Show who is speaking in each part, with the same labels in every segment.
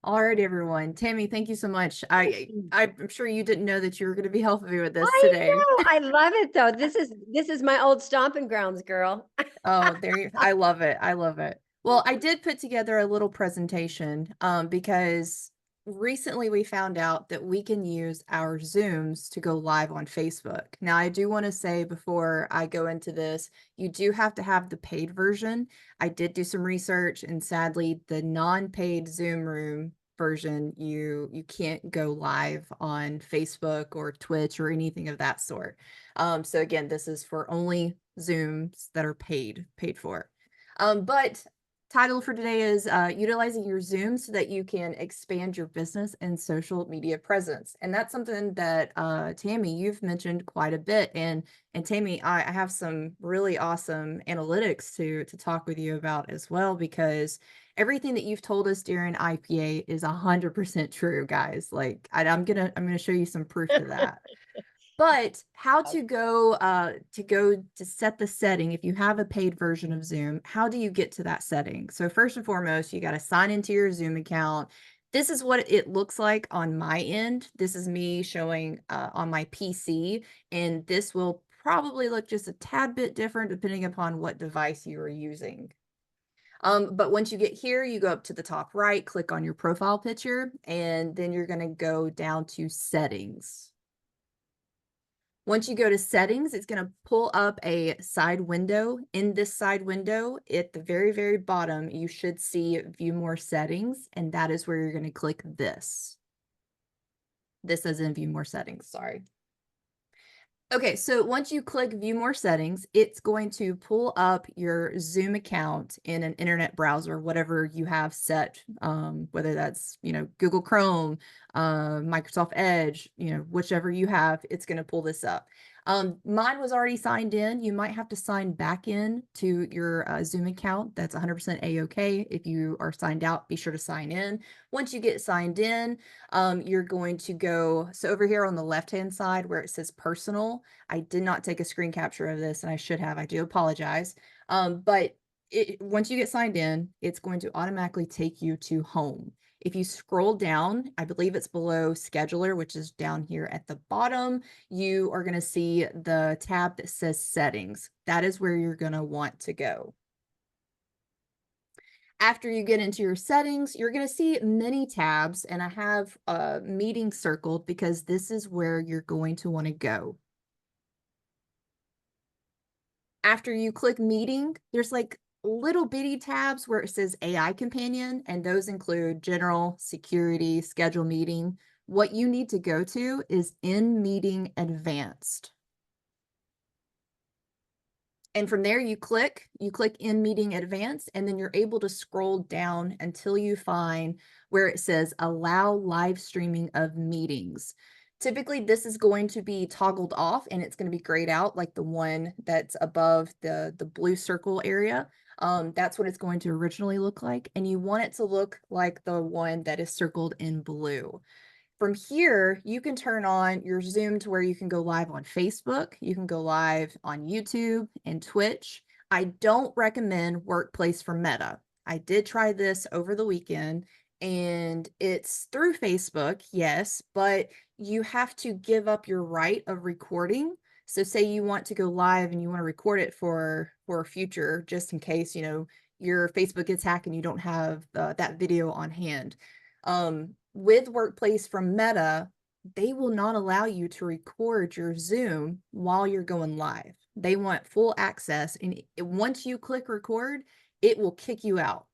Speaker 1: All right, everyone. Tammy, thank you so much. I'm sure you didn't know that you were going to be helping me with this
Speaker 2: I
Speaker 1: today.
Speaker 2: know. I love it though. This is my old stomping grounds, girl.
Speaker 1: Oh, I love it. I love it. Well, I did put together a little presentation because recently we found out that we can use our Zooms to go live on Facebook. Now, I do want to say before I go into this, you do have to have the paid version. I did do some research, and sadly, the non-paid Zoom room version, you can't go live on Facebook or Twitch or anything of that sort. So again, this is for only Zooms that are paid for. But title for today is utilizing your Zoom so that you can expand your business and social media presence. And that's something that Tammy, you've mentioned quite a bit. And Tammy, I have some really awesome analytics to talk with you about as well, because everything that you've told us during IPA is 100% true, guys. Like I'm gonna show you some proof to that. But how to set the setting if you have a paid version of Zoom, how do you get to that setting? So first and foremost, you got to sign into your Zoom account. This is what it looks like on my end. This is me showing on my PC, and this will probably look just a tad bit different depending upon what device you are using. But once you get here, you go up to the top right, click on your profile picture, and then you're going to go down to settings. Once you go to settings, it's going to pull up a side window. In this side window, at the very, very bottom, you should see view more settings, and that is where you're going to click this. This is in view more settings, sorry. Okay, so once you click view more settings, it's going to pull up your Zoom account in an internet browser, whatever you have set, whether that's, Google Chrome, Microsoft Edge, whichever you have, it's going to pull this up. Mine was already signed in. You might have to sign back in to your Zoom account. That's 100% A-OK. If you are signed out, be sure to sign in. Once you get signed in, you're going to go, so over here on the left-hand side where it says personal, I did not take a screen capture of this, and I should have. I do apologize. But once you get signed in, it's going to automatically take you to home. If you scroll down, I believe it's below scheduler, which is down here at the bottom, you are going to see the tab that says settings. That is where you're going to want to go. After you get into your settings, you're going to see many tabs, and I have meeting circled because this is where you're going to want to go. After you click meeting, there's like little bitty tabs where it says AI companion, and those include general, security, schedule meeting. What you need to go to is in meeting advanced. And from there, you click in meeting advanced, and then you're able to scroll down until you find where it says allow live streaming of meetings. Typically, this is going to be toggled off, and it's going to be grayed out like the one that's above the blue circle area. That's what it's going to originally look like. And you want it to look like the one that is circled in blue. From here, you can turn on your Zoom to where you can go live on Facebook, you can go live on YouTube and Twitch. I don't recommend Workplace for Meta. I did try this over the weekend, and it's through Facebook, yes, but you have to give up your right of recording. So say you want to go live and you want to record it for a future, just in case, your Facebook gets hacked and you don't have that video on hand. With Workplace from Meta, they will not allow you to record your Zoom while you're going live. They want full access, and once you click record, it will kick you out.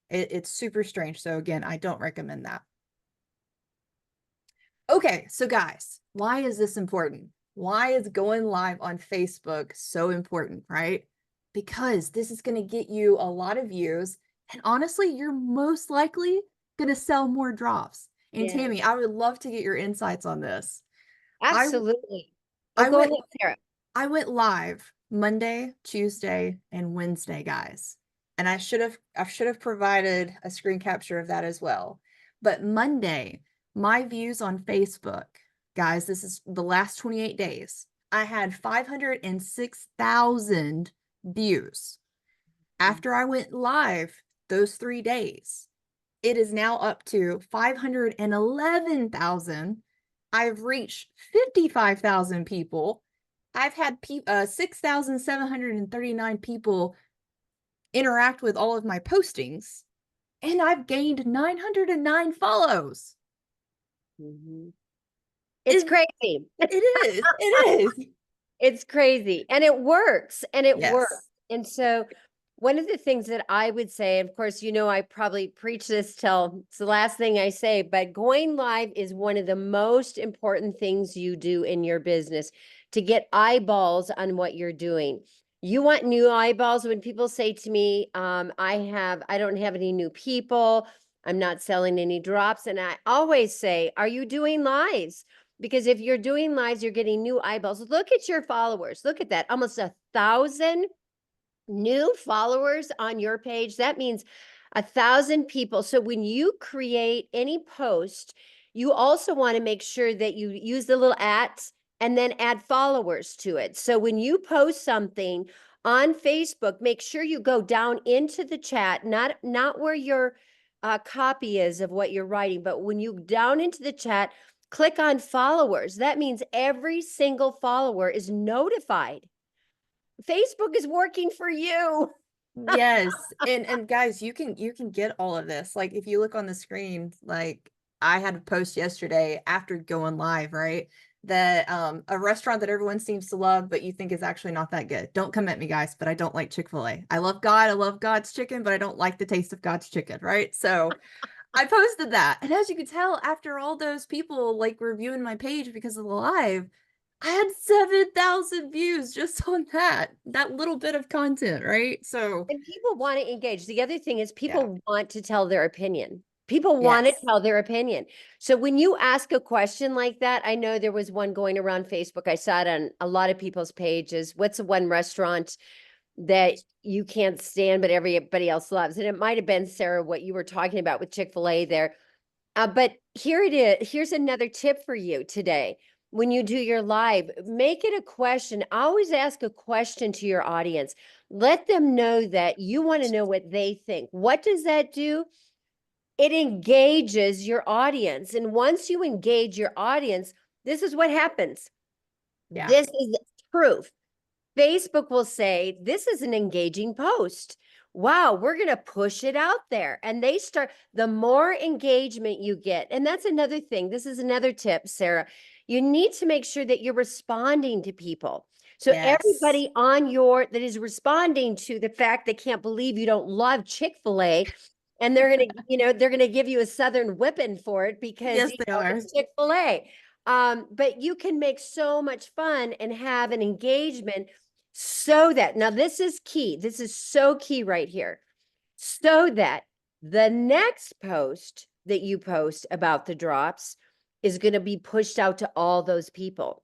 Speaker 1: It's super strange. So again, I don't recommend that. Okay, so guys, why is this important? Why is going live on Facebook so important, right? Because this is going to get you a lot of views, and honestly, you're most likely going to sell more drops. And
Speaker 2: Yes,
Speaker 1: Tammy, I would love to get your insights on this. I
Speaker 2: absolutely. Oh,
Speaker 1: I
Speaker 2: go
Speaker 1: went
Speaker 2: ahead, Sarah.
Speaker 1: I went live Monday, Tuesday, and Wednesday, guys. And I should have provided a screen capture of that as well. But Monday, my views on Facebook, guys, this is the last 28 days. I had 506,000 views. After I went live those 3 days, It is now up to 511,000. I've reached 55,000 people. I've had 6,739 people interact with all of my postings, and I've gained 909 follows.
Speaker 2: It's crazy.
Speaker 1: It is. It is.
Speaker 2: It's crazy. And it works. And it works.
Speaker 1: Yes.
Speaker 2: And so one of the things that I would say, of course, I probably preach this till it's the last thing I say, but going live is one of the most important things you do in your business to get eyeballs on what you're doing. You want new eyeballs. When people say to me, I don't have any new people, I'm not selling any drops. And I always say, are you doing lives? Because if you're doing lives, you're getting new eyeballs. Look at your followers. Look at that. Almost 1,000 new followers on your page. That means 1,000 people. So when you create any post, you also want to make sure that you use the little @ and then add followers to it. So when you post something on Facebook, make sure you go down into the chat, not where your copy is of what you're writing, but when you down into the chat, click on followers. That means every single follower is notified. Facebook is working for you.
Speaker 1: Yes. And guys, you can get all of this. Like if you look on the screen, like I had a post yesterday after going live, right? That a restaurant that everyone seems to love, but you think is actually not that good. Don't come at me, guys, but I don't like Chick-fil-A. I love God, I love God's chicken, but I don't like the taste of God's chicken, right? So I posted that. And as you can tell, after all those people like reviewing my page because of the live, I had 7,000 views just on that little bit of content, right? So,
Speaker 2: And people want to engage. The other thing is
Speaker 1: yeah.
Speaker 2: people want to tell their opinion. People want to
Speaker 1: Yes.
Speaker 2: tell their opinion. So when you ask a question like that, I know there was one going around Facebook. I saw it on a lot of people's pages. What's the one restaurant that you can't stand, but everybody else loves? And it might have been, Sarah, what you were talking about with Chick-fil-A there. But here it is. Here's another tip for you today. When you do your live, make it a question. Always ask a question to your audience. Let them know that you want to know what they think. What does that do? It engages your audience. And once you engage your audience, this is what happens.
Speaker 1: Yeah.
Speaker 2: This is proof. Facebook will say, this is an engaging post. Wow, we're going to push it out there. And they start, the more engagement you get. And that's another thing. This is another tip, Sarah. You need to make sure that you're responding to people. So
Speaker 1: Yes.
Speaker 2: everybody that is responding to the fact they can't believe you don't love Chick-fil-A, and they're going to, they're going to give you a Southern whipping for it because,
Speaker 1: Yes, they are.
Speaker 2: it's Chick-fil-A. But you can make so much fun and have an engagement so that, now this is key. This is so key right here. So that the next post that you post about the drops is going to be pushed out to all those people.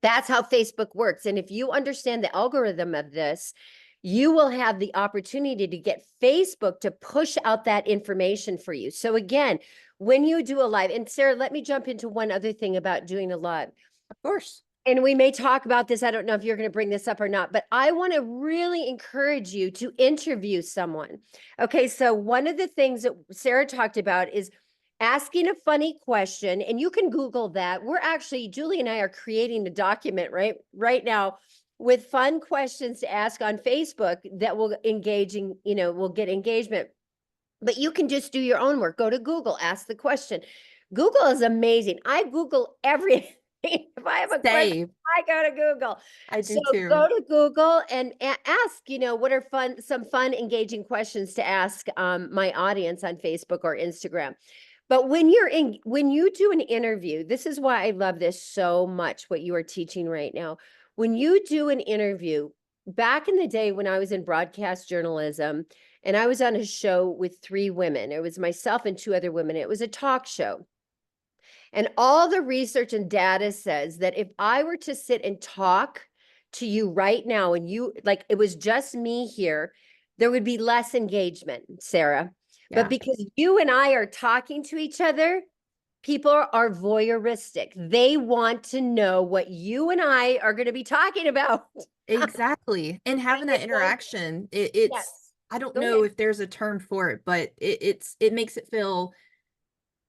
Speaker 2: That's how Facebook works. And if you understand the algorithm of this, you will have the opportunity to get Facebook to push out that information for you. So again, when you do a live, and Sarah, let me jump into one other thing about doing a live.
Speaker 1: Of course.
Speaker 2: And we may talk about this. I don't know if you're going to bring this up or not, but I want to really encourage you to interview someone. Okay, so one of the things that Sarah talked about is asking a funny question, and you can Google that. We're actually, Julie and I are creating a document right now with fun questions to ask on Facebook that will will get engagement. But you can just do your own work. Go to Google, ask the question. Google is amazing. I Google everything. If I have a question,
Speaker 1: Save.
Speaker 2: I go to Google.
Speaker 1: I
Speaker 2: So
Speaker 1: do too.
Speaker 2: go to Google and ask, what are some fun, engaging questions to ask my audience on Facebook or Instagram. But when you do an interview, this is why I love this so much, what you are teaching right now. When you do an interview, back in the day when I was in broadcast journalism, and I was on a show with 3 women, it was myself and 2 other women. It was a talk show. And all the research and data says that if I were to sit and talk to you right now, and it was just me here, there would be less engagement, Sarah. But
Speaker 1: Yeah.
Speaker 2: because you and I are talking to each other, people are voyeuristic. They want to know what you and I are going to be talking about.
Speaker 1: Exactly. And having that interaction,
Speaker 2: Yes.
Speaker 1: I don't
Speaker 2: Go
Speaker 1: know
Speaker 2: ahead.
Speaker 1: if there's a term for it, but it makes it feel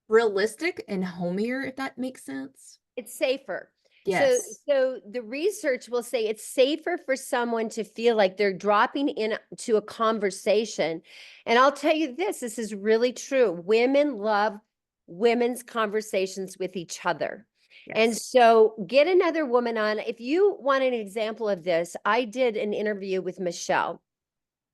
Speaker 1: realistic and homier, if that makes sense.
Speaker 2: It's safer. So
Speaker 1: Yes.
Speaker 2: so the research will say it's safer for someone to feel like they're dropping into a conversation. And I'll tell you this is really true. Women love women's conversations with each other. And
Speaker 1: Yes.
Speaker 2: so get another woman on. If you want an example of this, I did an interview with Michelle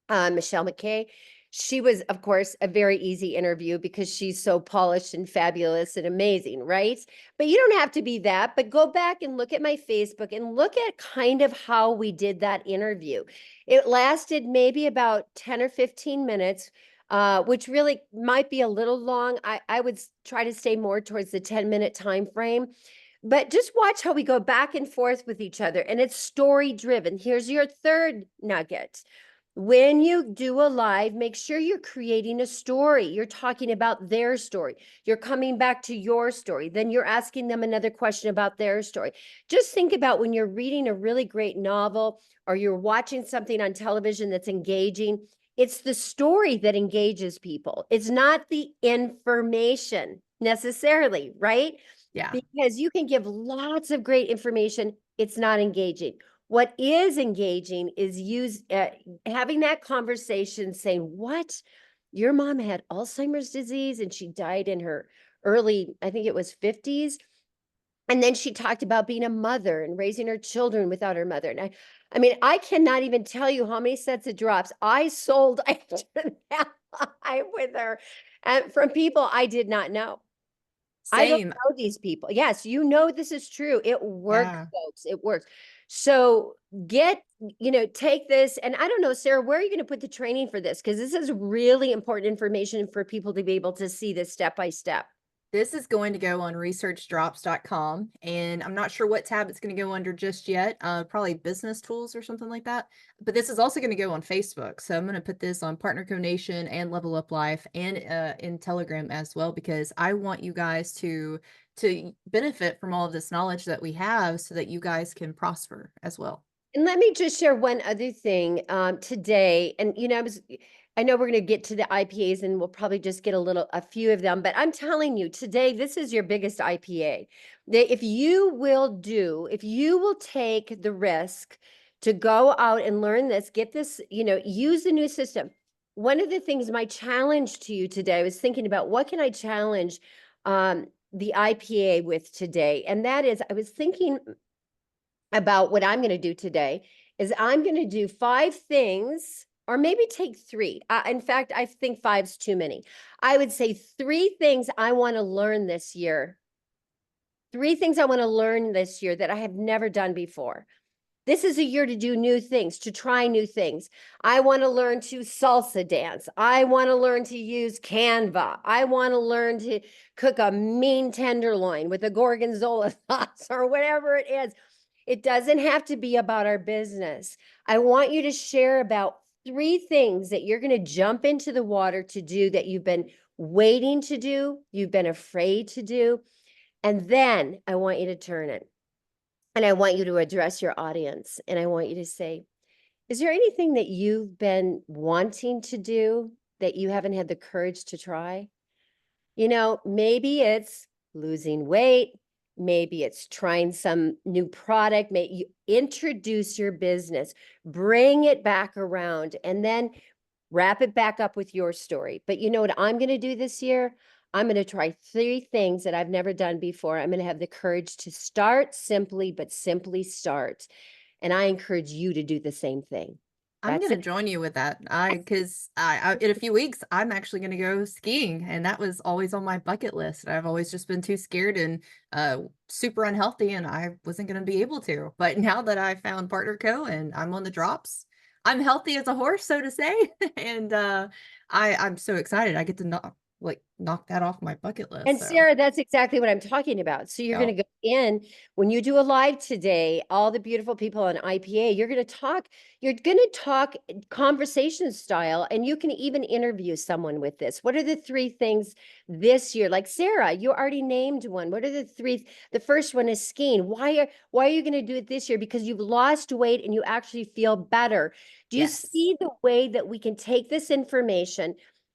Speaker 2: McKay. She was, of course, a very easy interview because she's so polished and fabulous and amazing, right? But you don't have to be that, but go back and look at my Facebook and look at kind of how we did that interview. It lasted maybe about 10 or 15 minutes, which really might be a little long. I would try to stay more towards the 10-minute time frame. But just watch how we go back and forth with each other, and it's story driven. Here's your third nugget. When you do a live, make sure you're creating a story. You're talking about their story. You're coming back to your story. Then you're asking them another question about their story. Just think about when you're reading a really great novel or you're watching something on television that's engaging. It's the story that engages people. It's not the information necessarily, right?
Speaker 1: Yeah.
Speaker 2: Because you can give lots of great information. It's not engaging. What is engaging is having that conversation saying, what? Your mom had Alzheimer's disease and she died in her early, I think it was 50s. And then she talked about being a mother and raising her children without her mother. And I mean, I cannot even tell you how many sets of drops I sold after that live with her, and from people I did not know. I don't
Speaker 1: Same.
Speaker 2: know these people. Yes, you know this is true. It works,
Speaker 1: Yeah.
Speaker 2: folks. It works. So take this. And I don't know, Sarah, where are you going to put the training for this? Because this is really important information for people to be able to see this step by step.
Speaker 1: This is going to go on researchdrops.com, and I'm not sure what tab it's going to go under just yet. Probably business tools or something like that. But this is also going to go on Facebook. So I'm going to put this on Partner Co Nation and Level Up Life and in Telegram as well, because I want you guys to benefit from all of this knowledge that we have so that you guys can prosper as well.
Speaker 2: And let me just share one other thing today. And I know we're going to get to the IPAs, and we'll probably just get a few of them. But I'm telling you, today this is your biggest IPA. If you will take the risk to go out and learn this, get this, use the new system. One of the things, my challenge to you today, I was thinking about what can I challenge the IPA with today, and that is, I was thinking about what I'm going to do today is I'm going to do 5 things, or maybe take 3. In fact, I think 5's too many. I would say 3 things I want to learn this year. 3 things I want to learn this year that I have never done before. This is a year to do new things, to try new things. I want to learn to salsa dance. I want to learn to use Canva. I want to learn to cook a mean tenderloin with a gorgonzola sauce or whatever it is. It doesn't have to be about our business. I want you to share about 3 things that you're going to jump into the water to do that you've been waiting to do, you've been afraid to do, and then I want you to turn it. And I want you to address your audience, and I want you to say, is there anything that you've been wanting to do that you haven't had the courage to try? Maybe it's losing weight. Maybe it's trying some new product. Maybe you introduce your business, bring it back around, and then wrap it back up with your story. But you know what I'm going to do this year? I'm going to try 3 things that I've never done before. I'm going to have the courage to start simply, but simply start. And I encourage you to do the same thing.
Speaker 1: I'm
Speaker 2: That's
Speaker 1: gonna
Speaker 2: it.
Speaker 1: join you with that. Because I in a few weeks, I'm actually gonna go skiing, and that was always on my bucket list. I've always just been too scared and super unhealthy, and I wasn't gonna be able to. But now that I found Partner Co and I'm on the drops, I'm healthy as a horse, so to say. And I'm so excited. I get to know like knock that off my bucket
Speaker 2: And
Speaker 1: list. So
Speaker 2: Sarah, that's exactly what I'm talking about. So you're
Speaker 1: yeah.
Speaker 2: going to go in when you do a live today, all the beautiful people on IPA, you're going to talk conversation style, and you can even interview someone with this. What are the three things this year? Like Sarah, you already named one. What are the three? The first one is skiing. Why are you going to do it this year? Because you've lost weight and you actually feel better. Do you
Speaker 1: Yes.
Speaker 2: see the way that we can take this information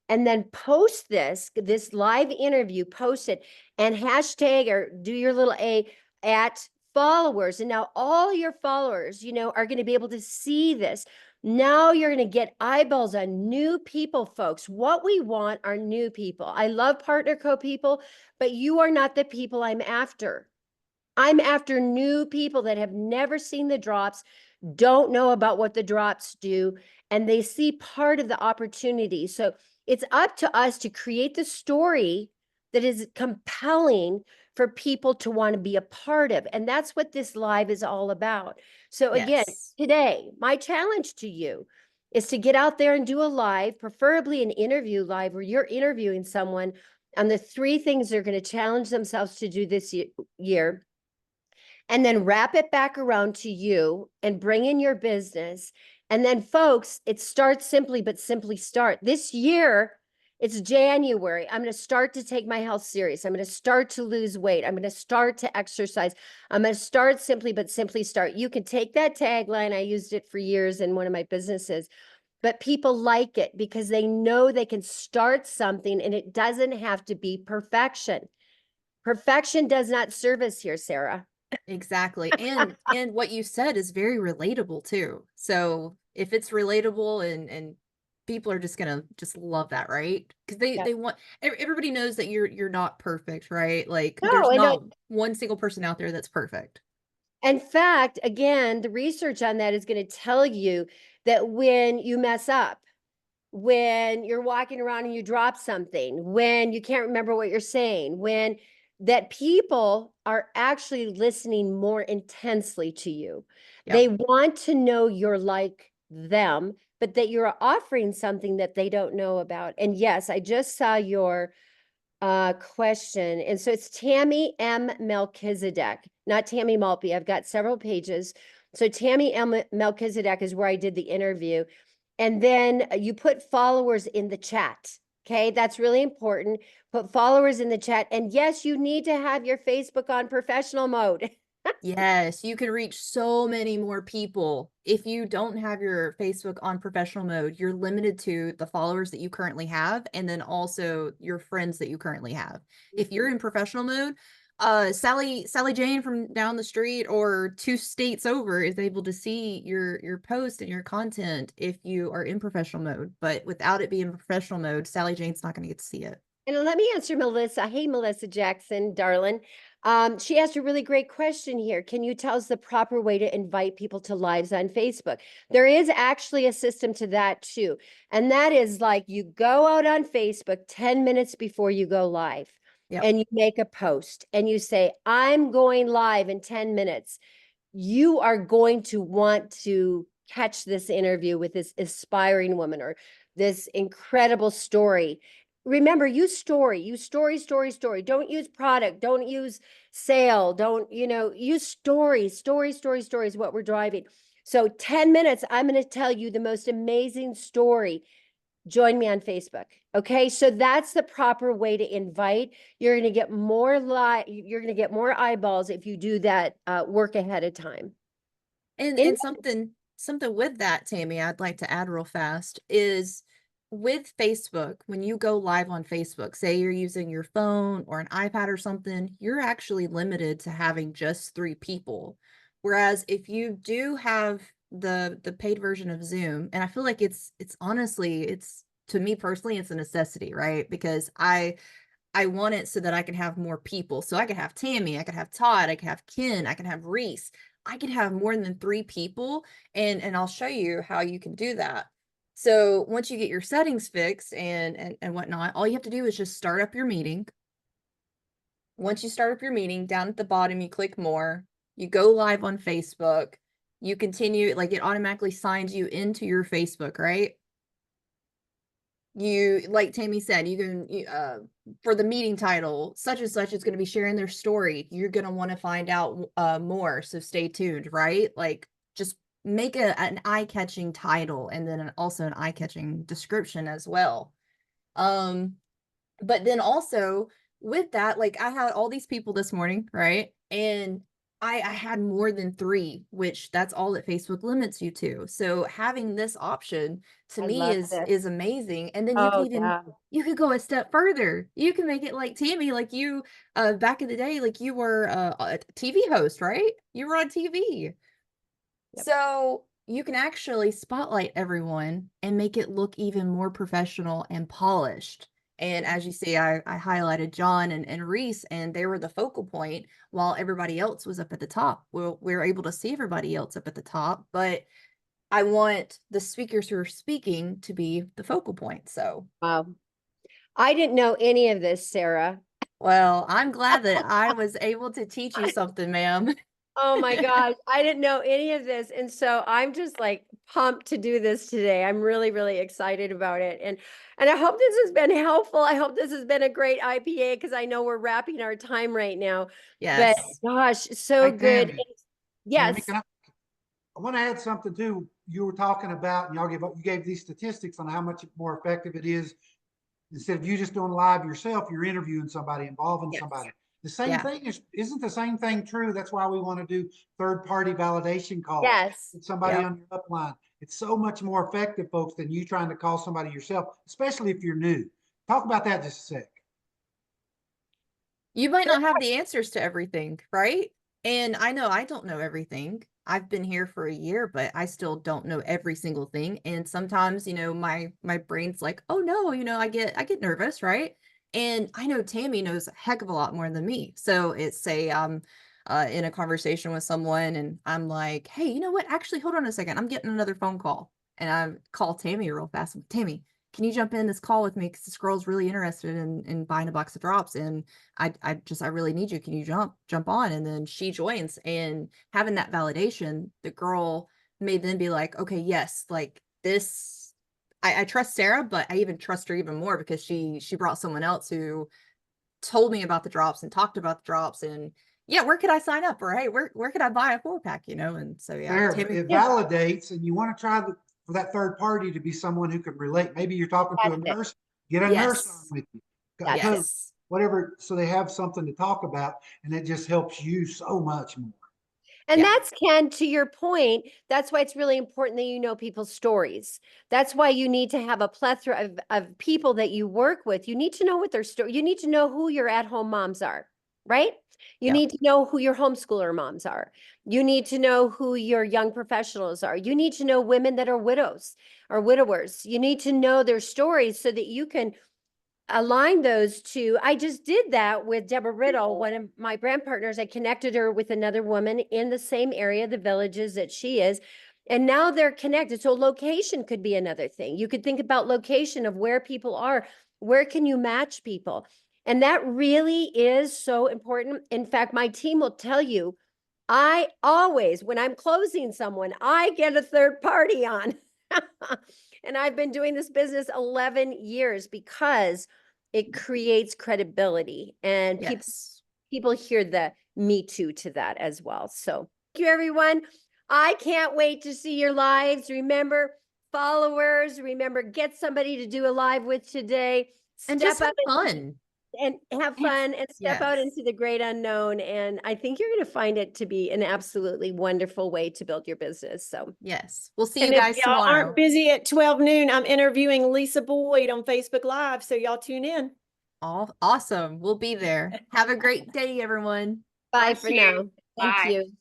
Speaker 2: and then post this live interview, post it and hashtag or do your little A at followers. And now all your followers, are going to be able to see this. Now you're going to get eyeballs on new people, folks. What we want are new people. I love partner co people, but you are not the people I'm after. I'm after new people that have never seen the drops, don't know about what the drops do, and they see part of the opportunity. So it's up to us to create the story that is compelling for people to want to be a part of. And that's what this live is all about. So again,
Speaker 1: Yes.
Speaker 2: today, my challenge to you is to get out there and do a live, preferably an interview live where you're interviewing someone on the three things they're going to challenge themselves to do this year, and then wrap it back around to you and bring in your business. And then, folks, it starts simply, but simply start. This year, it's January. I'm going to start to take my health serious. I'm going to start to lose weight. I'm going to start to exercise. I'm going to start simply, but simply start. You can take that tagline. I used it for years in one of my businesses, but people like it because they know they can start something and it doesn't have to be perfection. Perfection does not serve us here, Sarah.
Speaker 1: Exactly. And what you said is very relatable too. So if it's relatable and people are just gonna just love that, right? Because
Speaker 2: Yeah.
Speaker 1: they want everybody knows that you're not perfect, right? Like
Speaker 2: No,
Speaker 1: there's
Speaker 2: and
Speaker 1: not one single person out there that's perfect.
Speaker 2: in fact, again, the research on that is going to tell you that when you mess up, when you're walking around and you drop something, when you can't remember what you're saying, when that people are actually listening more intensely to you.
Speaker 1: Yep.
Speaker 2: They want to know you're like them, but that you're offering something that they don't know about. And yes, I just saw your question. And so it's Tammy M. Melchisedeck, not Tammy Maltby. I've got several pages. So Tammy M. Melchisedeck is where I did the interview. And then you put followers in the chat. Okay, that's really important. Put followers in the chat. And yes, you need to have your Facebook on professional mode.
Speaker 1: Yes, you can reach so many more people. If you don't have your Facebook on professional mode, you're limited to the followers that you currently have and then also your friends that you currently have. If you're in professional mode, Sally Jane from down the street or two states over is able to see your post and your content if you are in professional mode. But without it being professional mode, Sally Jane's not going to get to see it.
Speaker 2: And let me answer Melissa. Hey, Melissa Jackson, darling. She asked a really great question here. Can you tell us the proper way to invite people to lives on Facebook? There is actually a system to that too. And that is like you go out on Facebook 10 minutes before you go live
Speaker 1: Yep.
Speaker 2: and you make a post and you say, I'm going live in 10 minutes. You are going to want to catch this interview with this aspiring woman or this incredible story. Remember, use story, story. Don't use product, don't use sale, don't, use story is what we're driving. So 10 minutes, I'm going to tell you the most amazing story. Join me on Facebook. Okay. So that's the proper way to invite. You're going to get you're going to get more eyeballs if you do that work ahead of time. In
Speaker 1: And something with that, Tammy, I'd like to add real fast is with Facebook, when you go live on Facebook, say you're using your phone or an iPad or something, you're actually limited to having just 3 people. Whereas if you do have the paid version of Zoom, and I feel like it's honestly, it's to me personally, it's a necessity, right? Because I want it so that I can have more people. So I could have Tammy, I could have Todd, I could have Ken, I could have Reese. I could have more than 3 people, and I'll show you how you can do that. So once you get your settings fixed and whatnot, all you have to do is just start up your meeting. Once you start up your meeting, down at the bottom, you click more, you go live on Facebook, you continue, like it automatically signs you into your Facebook, right? you, like Tammy said, for the meeting title, such and such is going to be sharing their story. You're going to want to find out more. So stay tuned, right? Like just make an eye-catching title and then also an eye-catching description as well. But then also with that, like I had all these people this morning, right? And I had more than three, which that's all that Facebook limits you to. So having this option to
Speaker 2: I
Speaker 1: me
Speaker 2: love
Speaker 1: is
Speaker 2: this.
Speaker 1: amazing. And then
Speaker 2: Oh, yeah.
Speaker 1: you could go a step further. You can make it like Tammy, like you back in the day, like you were a TV host, right? You were on TV.
Speaker 2: Yep.
Speaker 1: So you can actually spotlight everyone and make it look even more professional and polished. And as you see, I highlighted John and Reese, and they were the focal point while everybody else was up at the top. Well, we were able to see everybody else up at the top, but I want the speakers who are speaking to be the focal point. So,
Speaker 2: Wow. I didn't know any of this, Sarah.
Speaker 1: well, I'm glad that I was able to teach you something, ma'am.
Speaker 2: Oh my gosh, I didn't know any of this. And so I'm just like pumped to do this today. I'm really, really excited about it. And I hope this has been helpful. I hope this has been a great IPA because I know we're wrapping our time right now. But
Speaker 1: Yes.
Speaker 2: gosh, so
Speaker 3: Hey,
Speaker 2: good.
Speaker 3: Tammy. Tammy,
Speaker 2: Yes.
Speaker 3: I want to add something too. You were talking about, and you gave these statistics on how much more effective it is. Instead of you just doing live yourself, you're interviewing somebody, involving
Speaker 1: Yes.
Speaker 3: somebody. The same
Speaker 1: Yeah.
Speaker 3: thing isn't the same thing true? That's why we want to do third party validation calls.
Speaker 2: Yes.
Speaker 3: Get somebody
Speaker 1: Yep.
Speaker 3: on your upline. It's so much more effective, folks, than you trying to call somebody yourself, especially if you're new. Talk about that just a sec.
Speaker 1: You might not have the answers to everything, right? And I know I don't know everything. I've been here for a year, but I still don't know every single thing. And sometimes, my brain's like, "Oh no," I get nervous, right? And I know Tammy knows a heck of a lot more than me. So it's say in a conversation with someone and I'm like, "Hey, you know what? Actually, hold on a second. I'm getting another phone call." And I call Tammy real fast. Tammy, can you jump in this call with me? Because this girl's really interested in buying a box of drops. And I really need you. Can you jump on? And then she joins and having that validation, the girl may then be like, okay, yes, like this, I trust Sarah, but I even trust her even more because she brought someone else who told me about the drops and talked about the drops and yeah, where could I sign up? Or hey, where could I buy a 4-pack? And so yeah,
Speaker 3: There,
Speaker 1: Tammy,
Speaker 3: it validates, and you want to try for that third party to be someone who can relate. Maybe you're talking to
Speaker 2: That's
Speaker 3: a
Speaker 2: it.
Speaker 3: nurse, get a nurse on
Speaker 1: yes,
Speaker 3: with you, a
Speaker 2: That's it.
Speaker 3: coach,
Speaker 1: yes.
Speaker 3: whatever, so they have something to talk about, and it just helps you so much more.
Speaker 2: And
Speaker 1: Yeah.
Speaker 2: that's, Ken, to your point, that's why it's really important that you know people's stories. That's why you need to have a plethora of people that you work with. You need to know what their story, you need to know who your at-home moms are, right? You
Speaker 1: Yep.
Speaker 2: need to know who your homeschooler moms are. You need to know who your young professionals are. You need to know women that are widows or widowers. You need to know their stories so that you can align those two. I just did that with Deborah Riddle, one of my brand partners. I connected her with another woman in the same area, the villages that she is. And now they're connected. So location could be another thing. You could think about location of where people are. Where can you match people? And that really is so important. In fact, my team will tell you, I always, when I'm closing someone, I get a third party on. And I've been doing this business 11 years because it creates credibility and
Speaker 1: Yes.
Speaker 2: people hear the me too to that as well. So thank you, everyone. I can't wait to see your lives. Remember, followers, remember, get somebody to do a live with today.
Speaker 1: And just
Speaker 2: Step
Speaker 1: have
Speaker 2: up
Speaker 1: fun.
Speaker 2: and have fun and step out
Speaker 1: Yes.
Speaker 2: into the great unknown. And I think you're going to find it to be an absolutely wonderful way to build your business. So,
Speaker 1: Yes. We'll see you
Speaker 4: And if
Speaker 1: guys
Speaker 4: y'all aren't
Speaker 1: tomorrow.
Speaker 4: busy at 12 noon, I'm interviewing Lisa Boyd on Facebook Live. So y'all tune in.
Speaker 1: Awesome. We'll be there. Have a great day, everyone.
Speaker 2: bye
Speaker 5: Bless
Speaker 2: for
Speaker 5: you.
Speaker 2: now. Thank
Speaker 5: Bye.
Speaker 2: you.